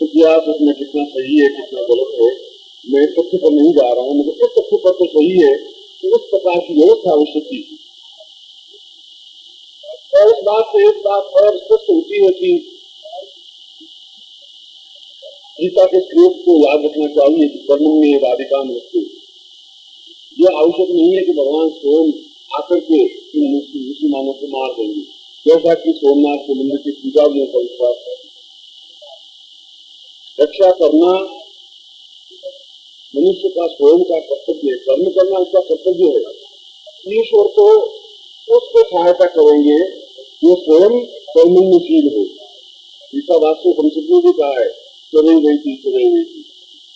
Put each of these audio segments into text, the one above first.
तो क्या इसमें कितना सही है कितना गलत है, मैं तथ्य पर नहीं जा रहा हूँ, मगर इस तथ्य पर तो सही है कि इस प्रकार की व्यवस्था आवश्यक थी। और इस बात से एक बात और स्पष्ट होती है कि गीता के श्लोक को याद रखना चाहिए कि कर्म में राधिका मृत्यु। यह आवश्यक नहीं है कि भगवान स्वयं आकर के मुसलमानों को मार देंगे, जैसा कि सोमनाथ के मंदिर की पूजा में का विश्वास है। रक्षा करना मनुष्य का स्वयं का कर्तव्य है, कर्म करना उसका कर्तव्य है। ईश्वर को उसको सहायता करेंगे जो स्वयं कर्मशील हो। गीता वास्तव संस्कृत में भी कहा है, चले गई थी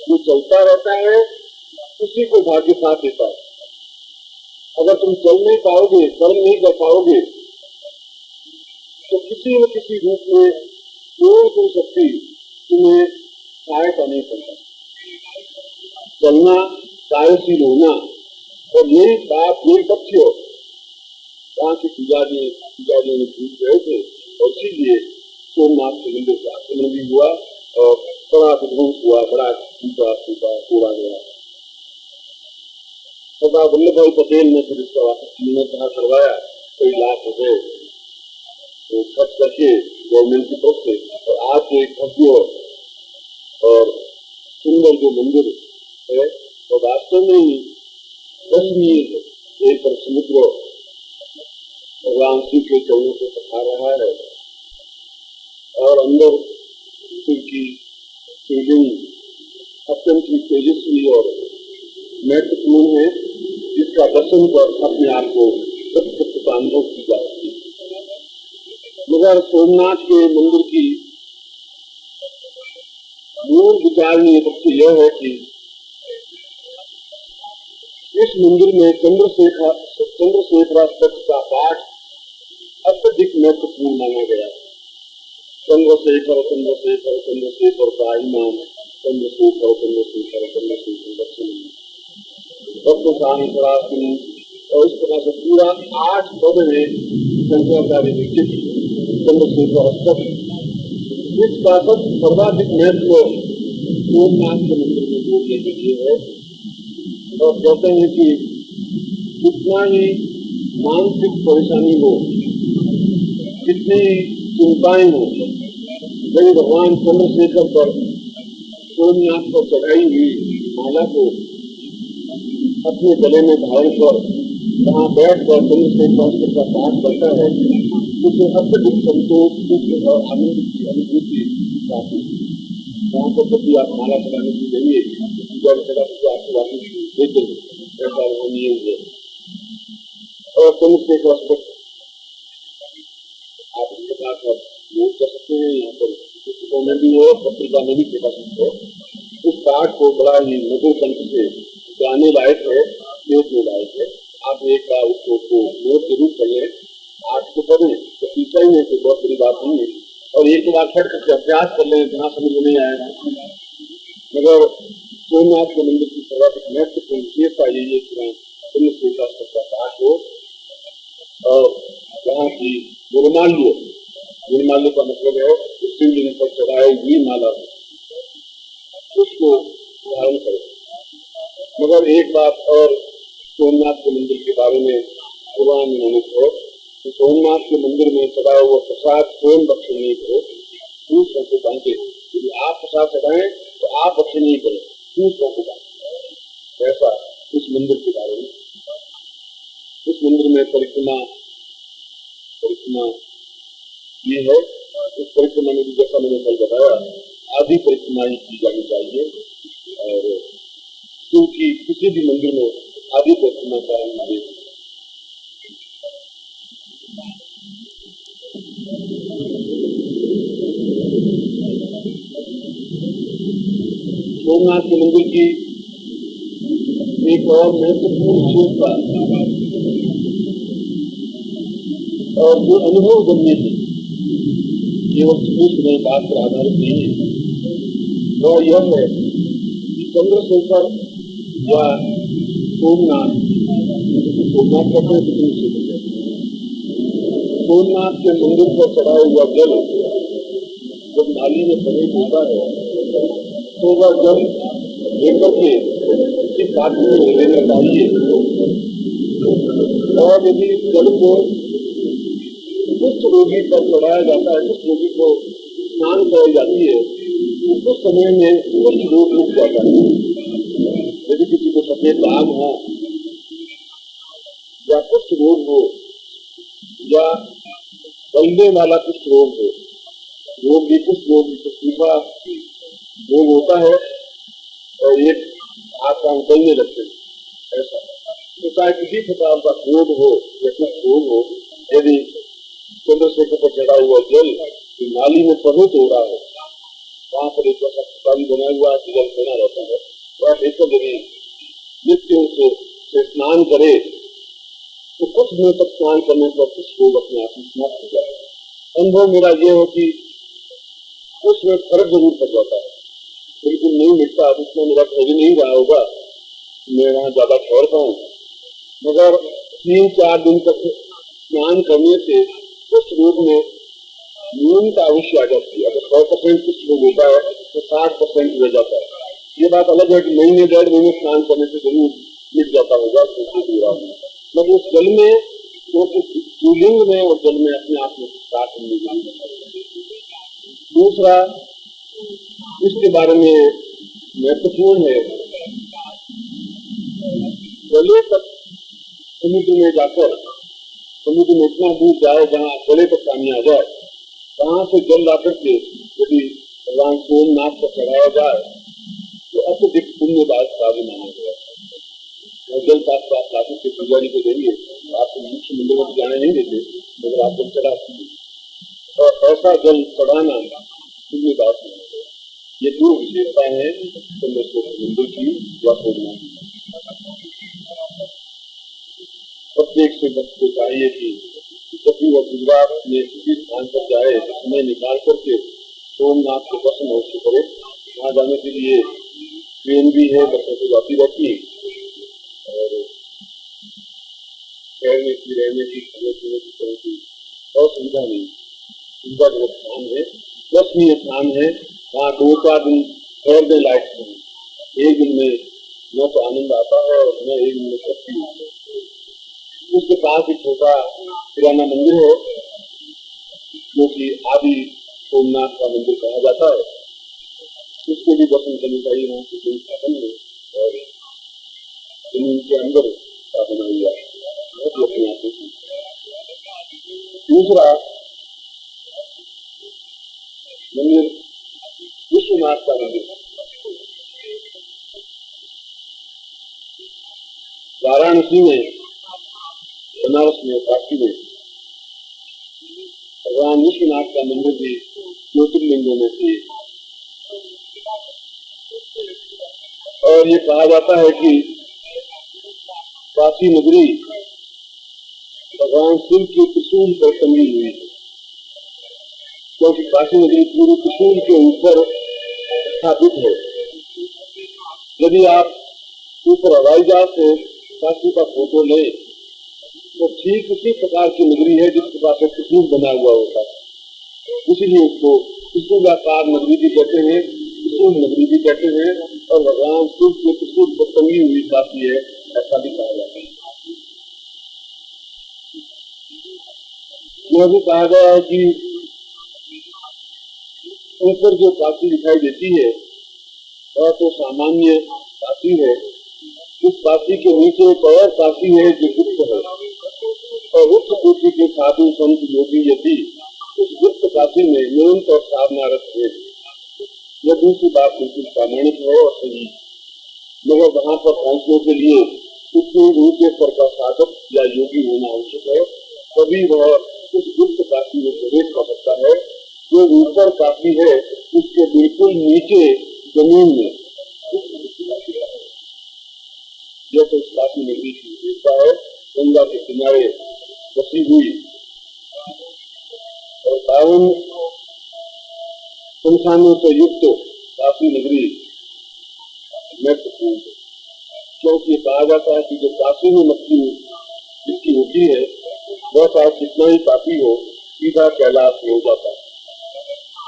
जो चलता रहता है उसी को भाग्य साथ देता है। अगर तुम चल नहीं पाओगे, कर्म नहीं कर पाओगे, तो किसी न किसी रूप में कोई शक्ति तुम्हें सहायता नहीं करता। चलना, कार्यशील होना, और यही बात यही तथ्य वहां के पुजारियों ने पूछ रहे थे, और इसीलिए सोमनाथ के मंदिर का आक्रमण भी हुआ और बड़ा विध्वंस हुआ, बड़ा टूटा तोड़ा गया। सरदार वल्लभ भाई पटेल ने फिर इसका पुनर्निर्माण करवाया, कई लाख रुपए तो खर्च करके गवर्नमेंट की तरफ से, और आज जो एक भव्य और सुंदर जो मंदिर है तो वास्तव में ही दर्शनीय है। एक तरफ समुद्र भगवान शिव के चरणों से सखा रहा है और अंदर शिव की शिवलिंग अत्यंत ही तेजस्वी और महत्वपूर्ण है, जिसका दर्शन कर अपने आप को सत्य का अनुभव की जा सकती है। मगर सोमनाथ के मंदिर की मूल विचारणीय तथ्य यह है कि इस मंदिर में चंद्रशेखराष्टक का पाठ अत्यधिक महत्वपूर्ण माना गया। चंद्रशेखर चंद्रशेखर चंद्रशेखर पाहिमान, चंद्रशेखर चंद्रशेखर चंद्रशेखर दक्षिण, और इस प्रकार से पूरा 8 पद में शंकराचार्य लिखित चंद्रशेखर अष्टक। इसका सर्वाधिक महत्व सोमनाथ के मंदिर में जोड़ने के लिए है। और कहते हैं कि कितना ही मानसिक परेशानी हो, कितनी चिंताएं हो, यदि भगवान चंद्रशेखर पर सोमनाथ पर चढ़ाई हुई माला को अपने गले में धारण कर वहाँ बैठ कर चंद्रशेखर का पाठ करता है, उसे अत्यधिक संतोष, सुख और आनंद की अनुभूति प्राप्त होती है। वहाँ पर जब भी आप माला चढ़ाने की जाइए, जब चढ़ा आपको वापस देते ऐसा नियम है। और चंद्रशेखर अष्टक आप इस प्रकार पर नोट कर सकते हैं, यहाँ पर पुस्तकों में भी है, पत्रिका में भी प्रकाशित है। उस पाठ को बड़ा ही मधुर कंठ से गाने लायक है, देखने लायक है। आप एक बार उसको नोट जरूर कर लें, आज को पढ़ें तो पीछा ही नहीं, कोई बहुत बड़ी बात नहीं है। और एक बार खड़ करके अभ्यास कर लें, जहाँ समझ में नहीं आएगा। मगर सोमनाथ के मंदिर की सर्वाधिक महत्वपूर्ण विशेषता यही है कि चंद्रशेखर का पाठ हो और वहाँ की गुणमाल्य का मतलब है शिवलिंग पर चढ़ाई हुई माला उसको धारण करें। मगर एक बात और सोमनाथ के मंदिर के बारे में पुराण में उन्होंने कहा कि सोमनाथ के मंदिर में चढ़ाया हुआ प्रसाद स्वयं भक्षण नहीं करो, दूसरों को बांटे। यदि आप प्रसाद चढ़ाएं तो आप भक्षण नहीं करें, दूसरों को बांटे। ऐसा उस मंदिर के बारे में। उस मंदिर में परिक्रमा ये है। उस परिक्रमा में भी जैसा मैंने कल बताया, आधी परिक्रमा ही की जानी चाहिए, और क्योंकि किसी भी मंदिर में आधी परिक्रमा करानी है। सोमनाथ के मंदिर की एक और महत्वपूर्ण विशेषता और जो अनुभव बनने की केवल सुनने बात पर आधारित नहीं है, वह यह है कि चंद्रशेखर या सोमनाथ कहते हैं, सोमनाथ के मंदिर पर चढ़ाया हुआ जल जब नाली में प्रवेश होता है तो वह जल लेकर के किसी पात्र में लेना चाहिए। और यदि जल को कुष्ठ रोगी पर चढ़ाया जाता है, कुष्ठ रोगी को स्नान कराई जाती है, तो उस समय में कुष्ठ रोग रुक जाता है। यदि किसी को सफेद दाग हो या कुष्ठ रोग हो या गलने वाला कुष्ठ रोग हो, रोग भी कुष्ठ रोग सूखा रोग होता है और एक हाथ काम गलने लगते हैं, ऐसा तो चाहे किसी प्रकार का क्रोध हो या कुछ रोग हो, यदि चंद्रशेखर पर चढ़ा हुआ जल नाली में प्रवृत्त हो रहा है, वहाँ पर एक अस्पताल बना हुआ है, जल बना रहता है, वह लेकर यदि नित्य से स्नान करे तो कुछ दिनों तक स्नान करने पर कुछ रोग अपने आप में समाप्त हो जाए। अनुभव मेरा यह है कि उसमें फर्क जरूर पड़ जाता है, बिल्कुल नहीं मिटता, उसमें मेरा ठहर नहीं रहा होगा, मैं वहाँ ज्यादा ठहर पाऊँ, मगर 3-4 दिन तक स्नान करने से कुछ रोग में न्यूनता अवश्य आ जाती है। अगर 100% कुछ रोग होता है तो 60% रह जाता है। ये बात अलग है कि महीने 1.5 महीने स्नान करने से जरूर मिट जाता होगा, मतलब उस जल में, शिवलिंग में और जल में अपने आप में साथ मिल जाता है। दूसरा इसके बारे में महत्वपूर्ण है, गले तक समुद्र में जाकर, समुद्र में इतना दूर जाए जहाँ गले तक पानी आ जाए, वहां से जल ला करके यदि भगवान सोमनाथ पर चढ़ाया जाए तो अत्यधिक पुण्यदायक कार्य माना गया। जल साथ साथ के पुजारी को देंगे, आपको मुख्य मंदिर में जाने नहीं देते, मगर आप जल चढ़ा सकते और ऐसा जल चढ़ाना पुण्यदायक माना गया। ये 2 विशेषताएं हैं चंद्रशेखर मंदिर की या सोमनाथ। प्रत्येक से भक्त को चाहिए कि जब भी वह गुजरात में किसी स्थान पर जाए तो समय निकाल करके सोमनाथ के दर्शन अवश्य करे। वहाँ जाने के लिए ट्रेन भी है, बसें तो जाती रहती है और ठहरने की, रहने की, खाने पीने की और सुविधा नहीं, सुविधा जो स्थान है, दर्शनीय स्थान है, वहाँ 2-4 दिन ठहरने लायक है। एक दिन में न तो आनंद आता है और न एक दिन में शक्ति होती है। उसके पास एक छोटा पुराना मंदिर है जो कि आदि सोमनाथ का मंदिर कहा जाता है, उसको भी दर्शन करनी चाहिए। वहाँ की कोई स्थापन है और जमीन के अंदर स्थापना हुआ है, बहुत ही अपने आप में। दूसरा मंदिर विश्वनाथ का मंदिर वाराणसी में, बनारस में, काशी में भगवान विश्वनाथ का मंदिर भी ज्योतिर्लिंगों में थे। और ये कहा जाता है कि काशी नगरी भगवान शिव के त्रिशूल पर टंगी हुई है, क्योंकि काशी नगरी पूरे त्रिशूल के ऊपर स्थापित है। यदि आप ऊपर हवाई जहाज से काशी का फोटो लें तो ठीक उसी प्रकार की नगरी है जिस प्रकार से त्रिशूल बना हुआ होता है, इसीलिए उसको त्रिशूलाकार नगरी भी कहते हैं, त्रिशूल नगरी भी कहते हैं। और भगवान शिव के त्रिशूल पर टंगी हुई काशी है, ऐसा भी कहा जाता है। यह भी कहा गया है कि ऊपर जो काशी दिखाई देती है वह तो सामान्य काशी है, उस काशी के नीचे एक और काशी है जो गुप्त है, और उच्च कोटि के साधु संत योगी यदि उस गुप्त काशी में निरंतर साधना रखते हैं, यह दूसरी बात बिल्कुल प्रामाणिक है और सही। मगर वहाँ पर पहुँचने के लिए उतने ऊंचे स्तर का साधक या योगी होना आवश्यक है, तभी वह उस गुप्त काशी में प्रवेश कर सकता है। जो ऊपर काशी है उसके बिल्कुल नीचे जमीन में यह तो उस काशी नगरी की विशेषता है। गंगा के किनारे बसी हुई और 52 संस्थानों से युक्त काशी नगरी महत्वपूर्ण है, क्योंकि कहा जाता है कि जो काशी में मिट्टी होती है वह चाहे कितना ही पापी हो सीधा कैलाश हो जाता है।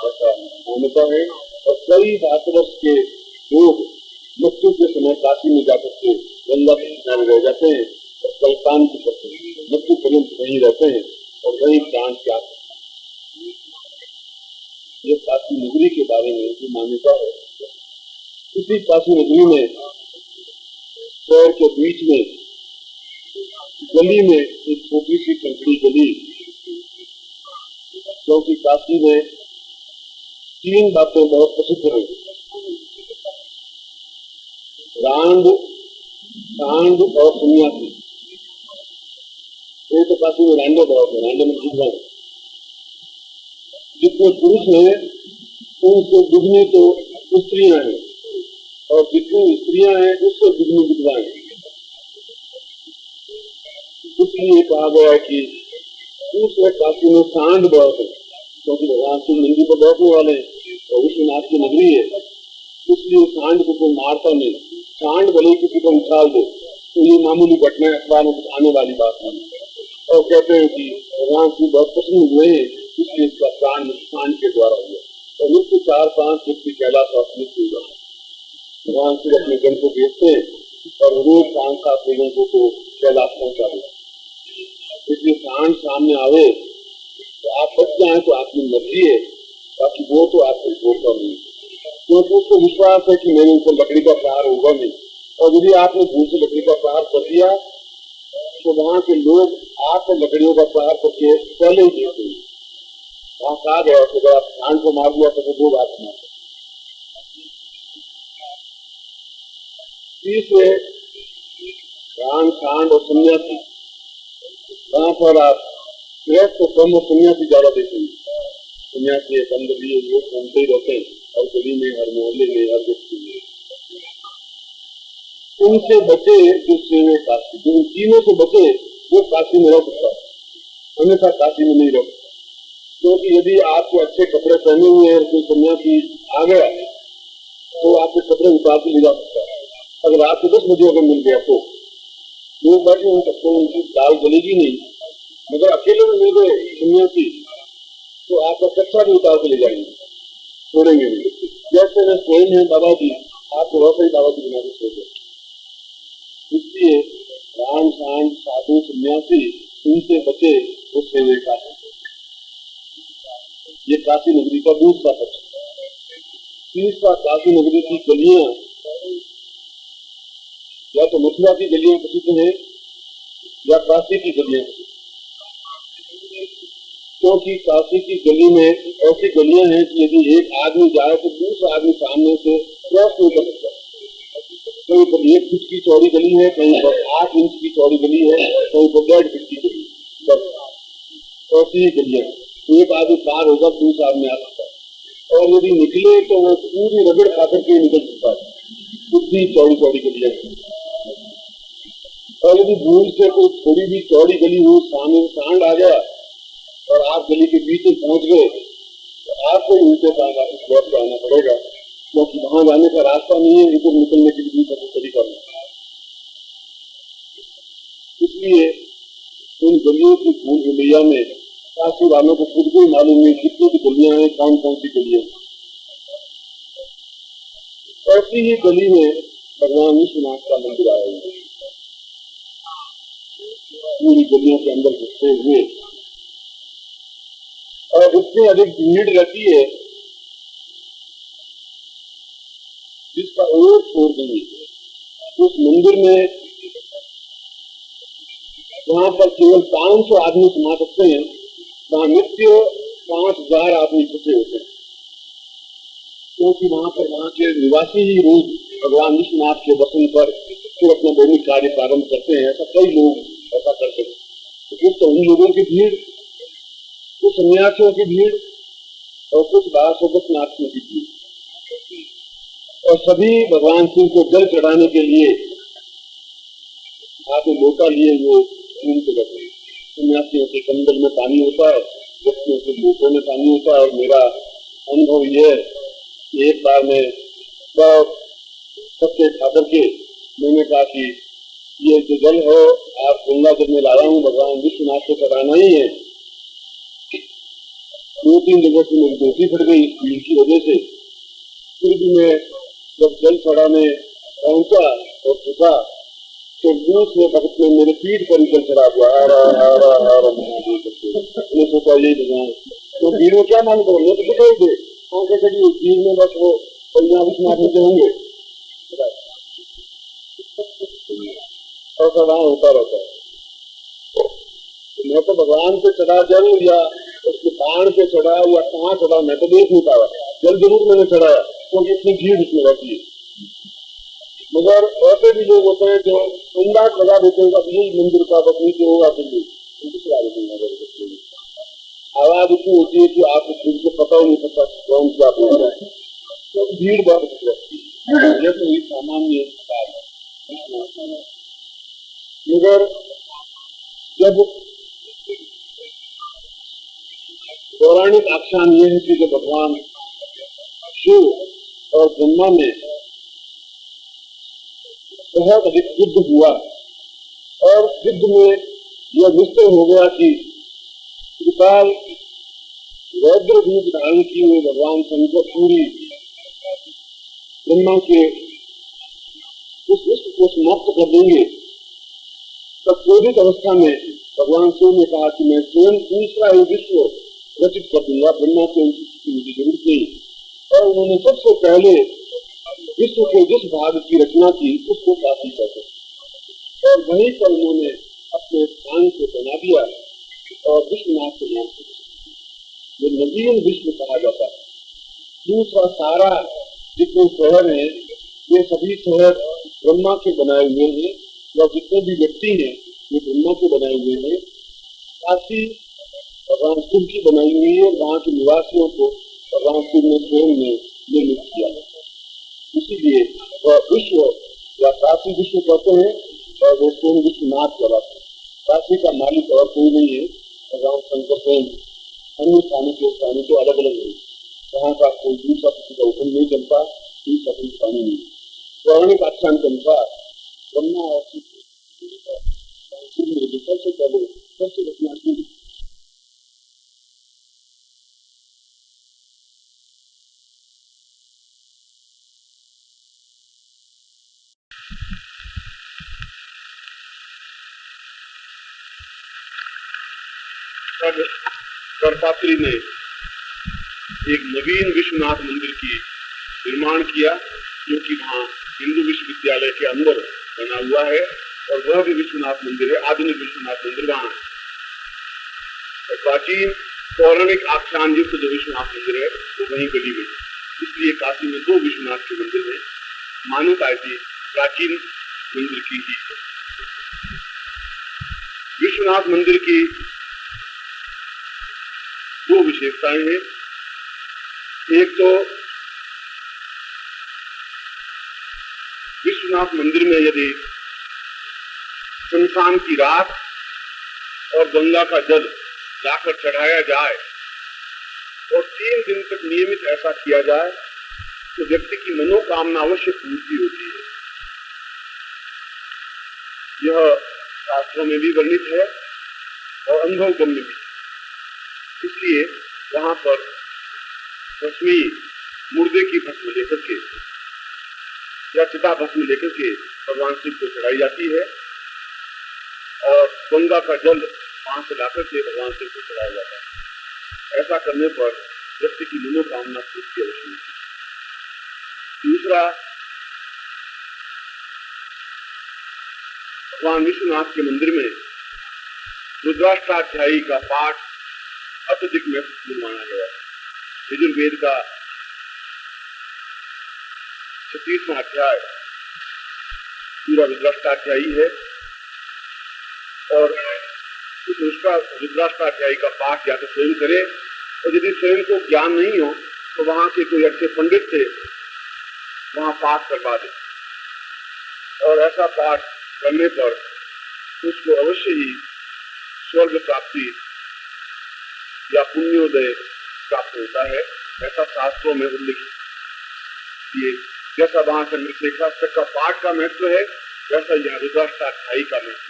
ऐसा मान्यता है। और कई भारतवर्ष के लोग मृत्यु के समय काशी में जाकर के गंगा के किनारे रह जाते हैं और कल्पान की करते हैं, मृत्यु पर्यंत वहीं रहते हैं और वही प्राण त्याग। ये काशी नगरी के बारे में जो मान्यता है, इसी काशी नगरी में शहर के बीच में गली में एक छोटी सी कंकड़ी गली, क्योंकि काशी में 3 बातें बहुत प्रसिद्ध हैं, रांड, सांड और सन्यासी। एक तो काशी में रांडे बहुत है, रांडे में विद्वान जितने पुरुष हैं उनसे दुगनी तो स्त्रियां हैं और जितनी स्त्रियां हैं उससे दुगनी विद्वान है। इसलिए कहा गया है कि दूसरे काशी में सांड बहुत है, क्योंकि भगवान शिव नंदी पर बैठने वाले हैं और विश्वनाथ की नगरी है, इसलिए सांड को कोई मारता नहीं। सांड भले किसी को उछाल दो तो ये मामूली घटना अखबार में कुछ आने वाली बात नहीं। और कहते हैं कि भगवान शिव बहुत प्रसन्न हुए हैं, इसलिए इसका प्राण सांड के द्वारा हुआ और मुझको 4-5 व्यक्ति कैलाश मृत्यु हुआ। भगवान शिव अपने गण को भेजते हैं और रोज 5-7 लोगों को कैलाश पहुंचा देते। इसलिए सांड सामने आवे तो आप बच जाए तो आपकी मर्जी है, बाकी वो तो आपको छोड़ता नहीं, क्योंकि उसको विश्वास है कि मेरे ऊपर लकड़ी का प्रहार होगा नहीं। और यदि आपने भूल से लकड़ी का प्रहार कर दिया तो वहाँ के लोग आप लकड़ियों का प्रहार करके पहले ही देते हैं। वहाँ कहा गया कि अगर आप सांड को मार दिया तो वो 2 बात मार। तीसरे रान, सांड और सन्यासी, वहाँ पर आप गृहस्थ तो कम और सन्यासी ज्यादा देखेंगे। सन्यासी एक अंदर लिए लोग घूमते ही रहते हैं हर गली में, हर मोहल्ले में, हर व्यक्ति में। उनसे बचे जो सेवे काशी, जो इन तीनों से बचे वो काशी में रह सकता है, हमेशा काशी में नहीं रह सकता। क्योंकि यदि आपको अच्छे कपड़े पहने हुए हैं, कोई सन्यासी आ गया तो आपके कपड़े उतार के ले जा सकता है। अगर रात को 10 बजे अगर मिल गया तो लोग बैठे हो सकते हैं, उनकी दाल गलेगी नहीं। मगर अकेले में मिल गए सन्यासी तो आपका कच्चा भी उतार के ले जाएंगे, छोड़ेंगे नहीं। जैसे वे स्वयं है बाबा जी, आपको वैसे ही बाबा जी बना के छोड़ दें। इसलिए राम, सांड, साधु, सन्यासी, उनसे बचे वो सेवे काशी। ये काशी नगरी का दूसरा पक्ष। तीसरा, काशी नगरी की गलियां, या तो मथुरा की गलियां प्रसिद्ध हैं या काशी की गलियां, क्योंकि काशी की गली में ऐसी गलियां हैं कि यदि एक आदमी जाए तो दूसरा आदमी सामने से क्रॉस नहीं कर सकता। कहीं पर 1 फुट की चौड़ी गली है, कहीं पर 8 इंच की चौड़ी गली है, कहीं पर 1.5 फुट की गली, ऐसी ही गलियां। एक आदमी पार होगा दूसरा आदमी आ सकता है, और यदि निकले तो वो पूरी रगड़ खा करके निकल सकता है, उतनी चौड़ी चौड़ी गलियां। और यदि भूल से कोई थोड़ी भी चौड़ी गली हो, सामने सांड आ गया और आप गली के बीच में पहुंच गए तो आपको उल्टे पास वापस लौट के आना पड़ेगा, क्योंकि वहां जाने का रास्ता नहीं है, इधर निकलने के लिए दूसरा तरीका नहीं। इसलिए उन गलियों की भूल भुलैया में काशी वालों को खुद को मालूम नहीं कितनी की गलियां हैं, कौन कौन सी गलियां। ऐसी ही गली में भगवान विश्वनाथ का मंदिर आया हुआ, पूरी गलियों के अंदर घुसते हुए, और इतनी अधिक भीड़ रहती है जिसका और छोड़ देंगे। उस मंदिर में वहां पर केवल 500 आदमी समा सकते हैं, वहां नित्य 5000 आदमी इकट्ठे होते हैं, क्योंकि वहां पर वहां के निवासी ही रोज भगवान विश्वनाथ के दर्शन पर फिर अपना दैनिक कार्य प्रारंभ करते हैं। ऐसा कई लोग ऐसा करते हैं। तो कुछ तो उन लोगों की भीड़, कुछ सन्यासियों की भीड़ और कुछ दासोपनाथियों की भीड़, और सभी भगवान शिव को जल चढ़ाने के लिए हाथ में लोटा लिए हुए घूमते रहते हैं। सन्यासियों के कंबल में पानी होता है, व्यक्तियों के लोटों में पानी होता है। और मेरा अनुभव ये है कि एक बार मैं सबके खाकर के मैंने कहा कि ये जो जल है आप गंगा जल में लाया हूँ, भगवान विश्वनाथ को चढ़ाना ही है। 2-3 जगह से मेरी धोती फट गई इस भीड़ की वजह से। फिर भी मैं जब जल चढ़ाने पहुंचा और चुका तो दूसरे वक्त में मेरे पीठ पर जल चढ़ा हुआ मैंने सोचा यही भगवान तो भीड़ में क्या मान करो, मैं तो दिखाई दे आंखें चढ़ी हुई भीड़ में, बस वो पंजाबी समाधि होंगे ऐसा वहां होता रहता है। मैं तो भगवान पे चढ़ा जल या उसके बाण पे चढ़ा या कहाँ चढ़ा मैं तो देख नहीं पाया, जल जरूर मैंने चढ़ाया क्योंकि इतनी भीड़ उसमें रहती है। मगर ऐसे भी लोग होते हैं जो अंदाज लगा देते हैं अब यही मंदिर का बस नीचे होगा दिल्ली, आवाज इतनी होती है कि आप भीड़ से पता ही नहीं पता कौन सी आप हो रहा है, तो भीड़ बहुत रहती है, ये तो सामान्य बात है। मगर जब पौराणिक आख्यान ये है कि जब भगवान शिव और ब्रह्मा में बहुत अधिक युद्ध हुआ और युद्ध में यह निश्चय हो गया कि त्रिकाल रौद्र रूप धारण किए हुए भगवान शंकर पूरी ब्रह्मा के उस विश्व को समाप्त कर देंगे, तब क्रोधित अवस्था में भगवान शिव ने कहा कि मैं स्वयं दूसरा ही विश्व रचित कर दूंगा, ब्रह्मा के की मुझे जरूरत नहीं। और उन्होंने सबसे पहले विश्व के जिस भाग की रचना की उसको काशी कहते हैं और वहीं पर उन्होंने अपने स्थान को बना दिया और विश्वनाथ के नाम से ये नवीन विश्व कहा जाता है। दूसरा सारा जितने शहर हैं ये सभी शहर ब्रह्मा के बनाए हुए हैं, या जितने भी व्यक्ति हैं ये ब्रह्मा के बनाए हुए हैं। काशी भगवान शिव की बनाई हुई है, वहाँ के निवासियों को भगवान शिव ने स्वयं ने निर्मित किया है, इसीलिए वह विश्व या काशी विश्व कहते हैं और वो स्वयं विश्वनाथ कहलाते हैं। काशी का मालिक और कोई नहीं है, भगवान शंकर स्वयं। अन्य स्थानों के स्थानों तो अलग अलग है, वहाँ का कोई दूसरा किसी का हुक्म नहीं चलता, दूसरा कोई स्थानीय नहीं। पौराणिक आख्यान के अनुसार ब्रह्मा और शिव ने सबसे पहले सबसे रचना की। करपात्री ने एक नवीन विश्वनाथ मंदिर की निर्माण किया जो कि वहाँ हिंदू विश्वविद्यालय के अंदर बना हुआ है और वह भी विश्वनाथ मंदिर है, आधुनिक विश्वनाथ मंदिर वहाँ है। और प्राचीन पौराणिक आख्यान युक्त जो विश्वनाथ मंदिर है वो वहीं गली में, इसलिए काशी में 2 विश्वनाथ के मंदिर है। मान्यता ऐसी प्राचीन मंदिर की ही विश्वनाथ मंदिर की 2 विशेषताएं हैं। एक तो विश्वनाथ मंदिर में यदि शमशान की राख और गंगा का जल लाकर चढ़ाया जाए और 3 दिन तक नियमित ऐसा किया जाए तो व्यक्ति की मनोकामना अवश्य पूर्ति होती है। यह शास्त्रों में भी वर्णित है और अनुभवगम्य भी। इसलिए वहां पर रश्मि मुर्दे की भस्म लेकर के या चिता भस्म लेकर के भगवान शिव को चढ़ाई जाती है और गंगा का जल वहां से लाकर के भगवान शिव को चढ़ाया जाता है। ऐसा करने पर व्यक्ति की मनोकामना पूर्ति अवश्य होती है। दूसरा, भगवान विश्वनाथ के मंदिर में रुद्राष्टाध्यायी का पाठ अत्यधिक महत्वपूर्ण माना गया है। यजुर्वेद का 36वां अध्याय पूरा रुद्राष्टाध्यायी है और उसका रुद्राष्टाध्यायी का पाठ या तो स्वयं करे और यदि स्वयं को ज्ञान नहीं हो तो वहां के कोई अच्छे पंडित थे वहां पाठ करवा दे और ऐसा पाठ करने पर उसको अवश्य ही स्वर्ग प्राप्ति या पुण्योदय प्राप्त होता है। ऐसा शास्त्रों में उल्लेखित ये जैसा वहां चंद्रशेखराष्टक का पाठ का महत्व है वैसा यहाँ रुद्राष्टाध्यायी का महत्व।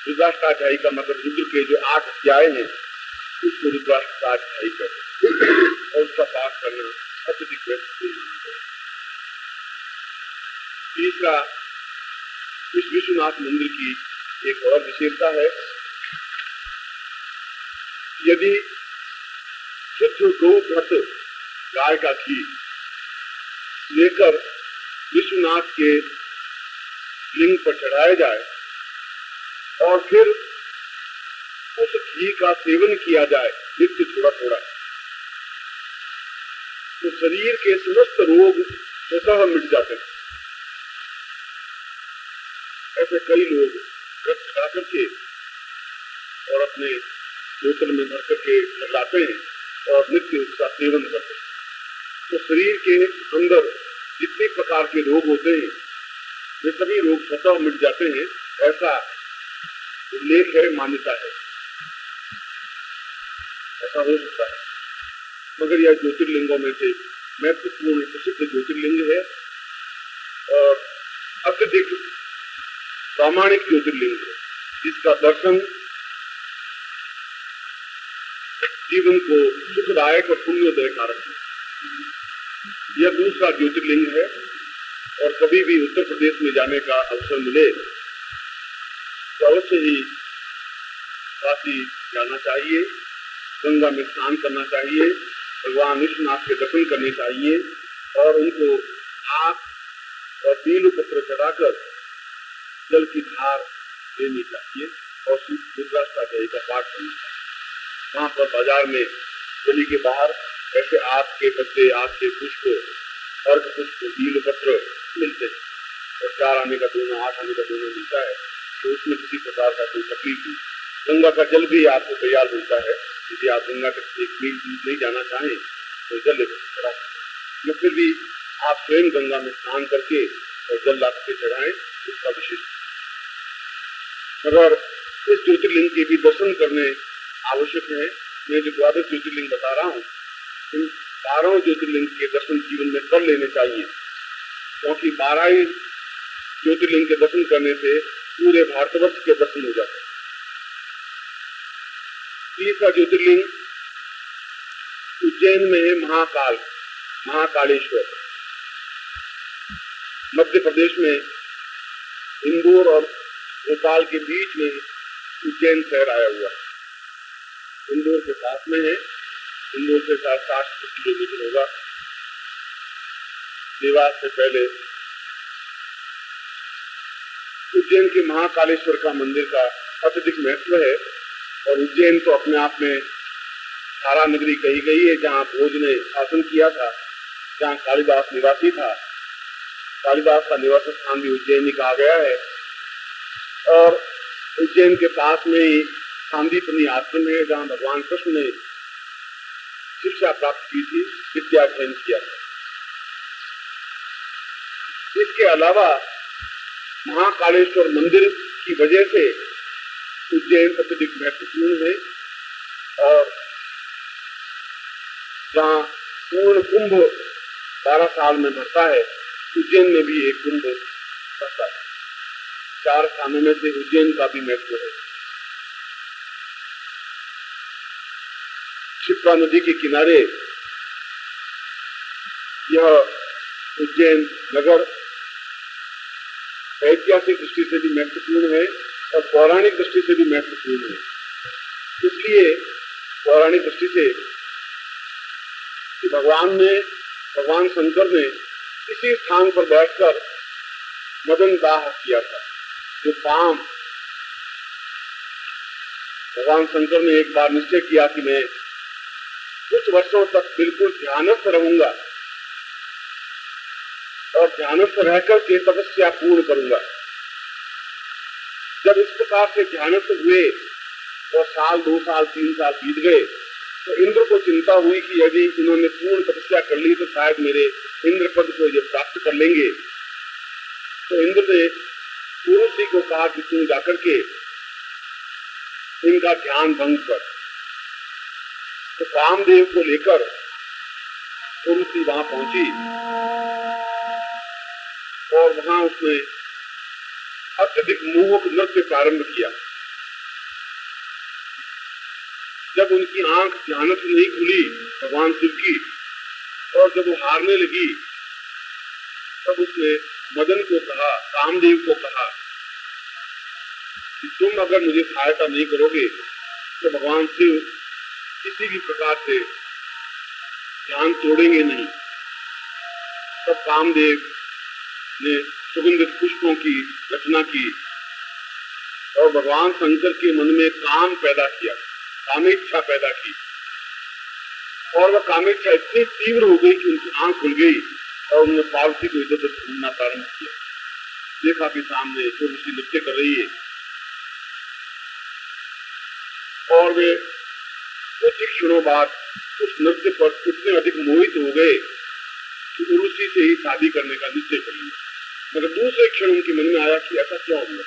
रुद्राष्टाध्यायी का मतलब रुद्र के जो 8 अध्याय हैं उसको रुद्राक्ष ढाई कर और उसका पाठ करना अत्यधिक महत्वपूर्ण माना गया। तीसरा, इस विश्वनाथ मंदिर की एक और विशेषता है, यदि शुद्ध गौघृत गाय का घी लेकर विश्वनाथ के लिंग पर चढ़ाया जाए और फिर उस घी का सेवन किया जाए नित्य थोड़ा थोड़ा, तो शरीर के समस्त रोग स्वतः मिट जाते हैं। ऐसे कई लोग रक्त चढ़ा करके और अपने बोतल में भर करके लगाते हैं और नित्य उसका सेवन करते हैं, तो शरीर के अंदर जितने प्रकार के रोग होते हैं वे सभी रोग स्वतः मिट जाते हैं, ऐसा उल्लेख है, मान्यता है। ऐसा हो सकता है, मगर यह ज्योतिर्लिंगों में से महत्वपूर्ण प्रसिद्ध ज्योतिर्लिंग है और अत्यधिक प्रामाणिक ज्योतिर्लिंग है, जिसका दर्शन जीवन को सुखदायक और पुण्योदय कारक है। यह दूसरा ज्योतिर्लिंग है और कभी भी उत्तर प्रदेश में जाने का अवसर मिले तो अवश्य ही काशी जाना चाहिए, गंगा में स्नान करना चाहिए, भगवान विश्वनाथ के दर्शन करने चाहिए और उनको आँख और बील पत्र चढ़ाकर जल की धार देनी चाहिए और रुद्राष्टाध्यायी का पाठ करना चाहिए। वहाँ पर बाजार में गली के बाहर ऐसे आग के पत्ते, आग के पुष्प, अर्घ पुष्प, बील पत्र मिलते हैं और 4 आने का दोनों, 8 आने का दोनों मिलता है, तो उसमें किसी प्रकार का कोई तकलीफ नहीं। गंगा का जल भी आपको तैयार मिलता है, यदि आप गंगा के 1 मील दूर नहीं जाना चाहें तो जल चढ़ा, या फिर भी आप स्वयं गंगा में स्नान करके और जल ला के चढ़ाएं, उसका विशिष्ट। मगर इस ज्योतिर्लिंग के भी दर्शन करने आवश्यक है। मैं जो 12 ज्योतिर्लिंग बता रहा हूँ, इन 12 ज्योतिर्लिंग के दर्शन जीवन में कर लेने चाहिए, क्योंकि 12 ही ज्योतिर्लिंग के दर्शन करने से पूरे भारतवर्ष के दर्शन हो जाते हैं। तीसरा ज्योतिर्लिंग उज्जैन में है महाकाल, महाकालेश्वर। मध्य प्रदेश में इंदौर और भोपाल के बीच में उज्जैन शहर आया हुआ है। इंदौर के पास में है, इंदौर से 60 किलोमीटर होगा। देवास से पहले उज्जैन के महाकालेश्वर का मंदिर का अत्यधिक महत्व है और उज्जैन तो अपने आप में तारा नगरी कही गई है, जहाँ भोज ने शासन किया था, जहाँ कालिदास निवासी था। कालिदास का निवास स्थान भी उज्जैन ही कहा गया है और उज्जैन के पास में ही सांदीपनी आश्रम है, जहाँ भगवान कृष्ण ने शिक्षा प्राप्त की थी, विद्या अध्ययन किया था। इसके अलावा महाकालेश्वर मंदिर की वजह से उज्जैन अत्यधिक महत्वपूर्ण है और जहाँ पूर्ण कुंभ 12 साल में भरता है, उज्जैन में भी एक कुंभ भरता है। 4 स्थानों में से उज्जैन का भी महत्व है। क्षिप्रा नदी के किनारे यह उज्जैन नगर ऐतिहासिक दृष्टि से भी महत्वपूर्ण है और पौराणिक दृष्टि से भी महत्वपूर्ण है। इसलिए पौराणिक दृष्टि से भगवान शंकर ने इसी स्थान पर बैठकर मदन दाह किया था। जो पाम भगवान शंकर ने एक बार निश्चय किया कि मैं कुछ वर्षों तक बिल्कुल ध्यानस्थ रहूंगा और ध्यानस्थ रहकर के तपस्या पूर्ण करूंगा। जब इस प्रकार से ध्यानस्थ हुए और 1 साल, 2 साल, 3 साल बीत गए तो इंद्र को चिंता हुई कि यदि इन्होंने पूर्ण तपस्या कर ली तो शायद मेरे इंद्र पद को ये प्राप्त कर लेंगे। तो इंद्र ने उर्वशी को कहा कि तू जाकर के इनका ध्यान भंग कर। तो कामदेव को लेकर उर्वशी वहां पहुंची और वहां उसने अत्यधिक मोहक नृत्य प्रारंभ किया। जब उनकी आंख ध्यान से नहीं खुली भगवान शिव की, और जब वो हारने लगी, तब उसने मदन को कहा, कामदेव को कहा कि तुम अगर मुझे सहायता नहीं करोगे तो भगवान शिव किसी भी प्रकार से ध्यान तोड़ेंगे नहीं। तब कामदेव ने सुगंधित पुष्पों की रचना की और भगवान शंकर के मन में काम पैदा किया, कामेच्छा पैदा की, और वह कामेच्छा इतनी तीव्र हो गई कि उनकी आंख खुल गई और उन्होंने पार्वती को इधर उधर ढूंढना प्रारंभ किया। देखा कि सामने उर्वशी नृत्य कर रही है और वे कुछ क्षणों बाद उस नृत्य पर इतने अधिक मोहित हो गए कि उर्वशी से ही शादी करने का निश्चय कर लिया। मगर दूसरे क्षण उनके मन में आया कि ऐसा क्या हुआ,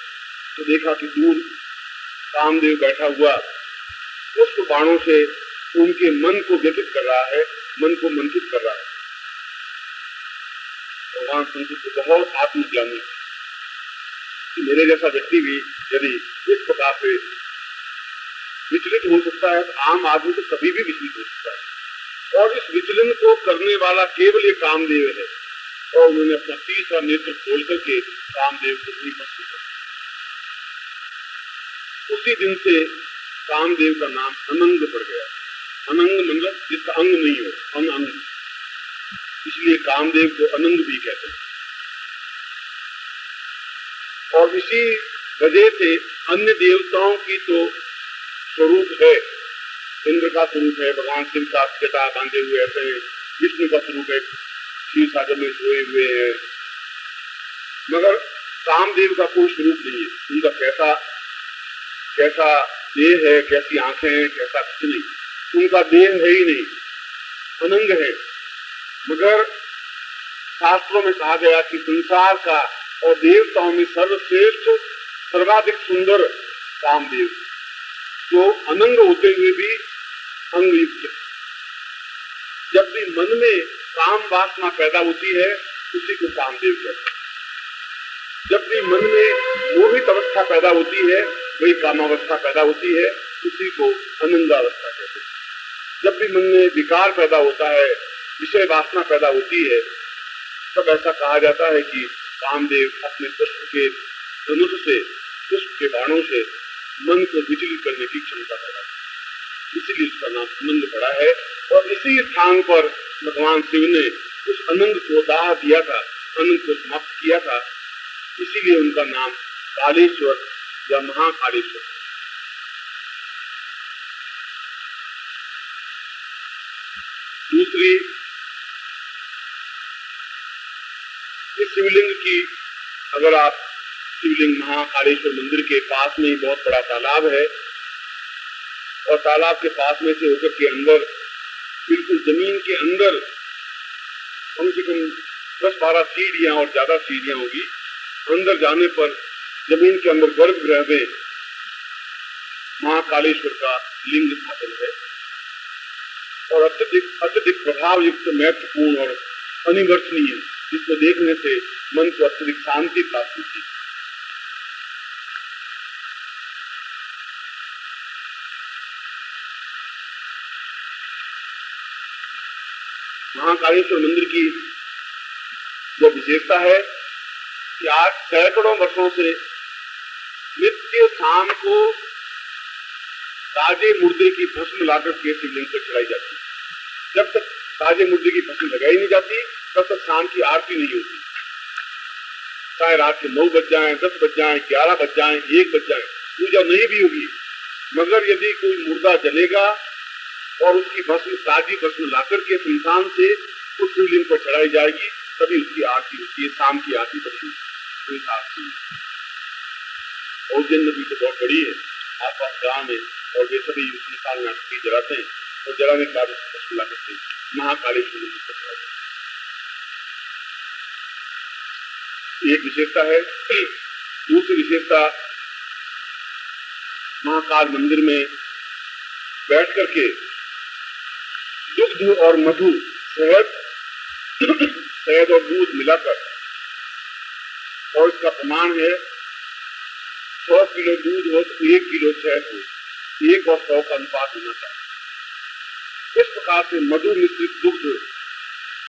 तो देखा कि दूर कामदेव बैठा हुआ पुष्प बाणों से उनके मन को व्यथित कर रहा है, मन को मंथित कर रहा है। भगवान शंकर को बहुत आत्मग्लानि कि मेरे जैसा व्यक्ति भी यदि इस प्रकार से विचलित हो सकता है, तो आम आदमी तो कभी भी विचलित हो सकता है। और इस विचलन को करने वाला केवल ये कामदेव है। और उन्होंने अपना तीसरा नेत्र खोल करके कामदेव को भी भस्म कर दिया। उसी दिन से कामदेव का नाम अनंग पड़ गया। अनंग मतलब जिसका अंग नहीं हो, अनंग, इसलिए कामदेव को अनंग भी कहते हैं। और इसी वजह से अन्य देवताओं की तो स्वरूप है, इंद्र का स्वरूप है, भगवान शिव का जटा बांधे हुए ऐसे हैं, विष्णु का स्वरूप है, क्षीर सागर में सोए हुए हैं, मगर कामदेव का कोई स्वरूप नहीं है। उनका कैसा कैसा देह है, कैसी आंखें हैं, कैसा कुछ नहीं, उनका देह है ही नहीं, अनंग है। मगर शास्त्रों में कहा गया कि संसार का और देवताओं में सर्वश्रेष्ठ सर्वाधिक सुंदर कामदेव, जो अनंग होते हुए भी अंग युक्त। जब भी मन में काम वासना पैदा होती है उसी को कामदेव कहते हैं। जब भी मन में मोहित अवस्था पैदा होती है, वही कामावस्था पैदा होती है, उसी को अनंगावस्था कहते हैं। जब भी मन में विकार पैदा होता है, विषय वासना पैदा होती है, तब ऐसा कहा जाता है कि कामदेव अपने पुष्प के धनुष से, पुष्प के बाणों से मन को विचलित करने की क्षमता पैदा है, इसीलिए उसका नाम अनंग पड़ा है। और इसी स्थान पर भगवान शिव ने उस अनंग को दाह दिया था, अनंग को समाप्त किया था, इसीलिए उनका नाम कालेश्वर या महाकालेश्वर। दूसरी, इस शिवलिंग की, अगर आप शिवलिंग महाकालेश्वर मंदिर के पास में ही बहुत बड़ा तालाब है, और तालाब के पास में से होकर के अंदर, बिल्कुल जमीन के अंदर कम से कम 10-12 सीढ़ियां और ज्यादा सीढ़ियां होगी। अंदर जाने पर जमीन के अंदर गर्भगृह में महाकालेश्वर का लिंग स्थापन है, और अत्यधिक प्रभाव युक्त, महत्वपूर्ण और अनिवर्चनीय, जिसको देखने से मन को अत्यधिक शांति प्राप्त होती है। महाकालेश्वर मंदिर की जो विशेषता है कि आज सैकड़ों वर्षों से नित्य शाम को ताजे मुर्दे की भस्म लाकर के शिवलिंग पर चढ़ाई जाती है। जब तक ताजे मुर्दे की भस्म लगाई नहीं जाती, तब तक शाम की आरती नहीं होती। चाहे रात के 9 बज जाए, 10 बज जाए, 11 बज जाए, 1 बज जाए, पूजा नहीं भी होगी, मगर यदि कोई मुर्दा जलेगा और उसकी भस्म, ताजी भस्म लाकर के शमशान से उस शिवलिंग पर चढ़ाई जाएगी, तभी उसकी आरती होती है। शाम की आरती तभी आरती। उज्जैन नदी तो बहुत बड़ी है, आसपास गांव में, और वे सभी शमशान में आरती जलाते हैं, और जलाने के बाद उसको भस्म ला करते महाकालेश्वर मंदिर पर चढ़ाई जाती है। एक विशेषता है। दूसरी विशेषता, महाकाल मंदिर में बैठ करके दुग्ध और मधु, शहद और दूध मिलाकर, और इसका प्रमाण है 100 किलो दूध हो तो 1 किलो शहद हो, 1 और 100 का अनुपात होना चाहिए। इस प्रकार से मधु मिश्रित दुग्ध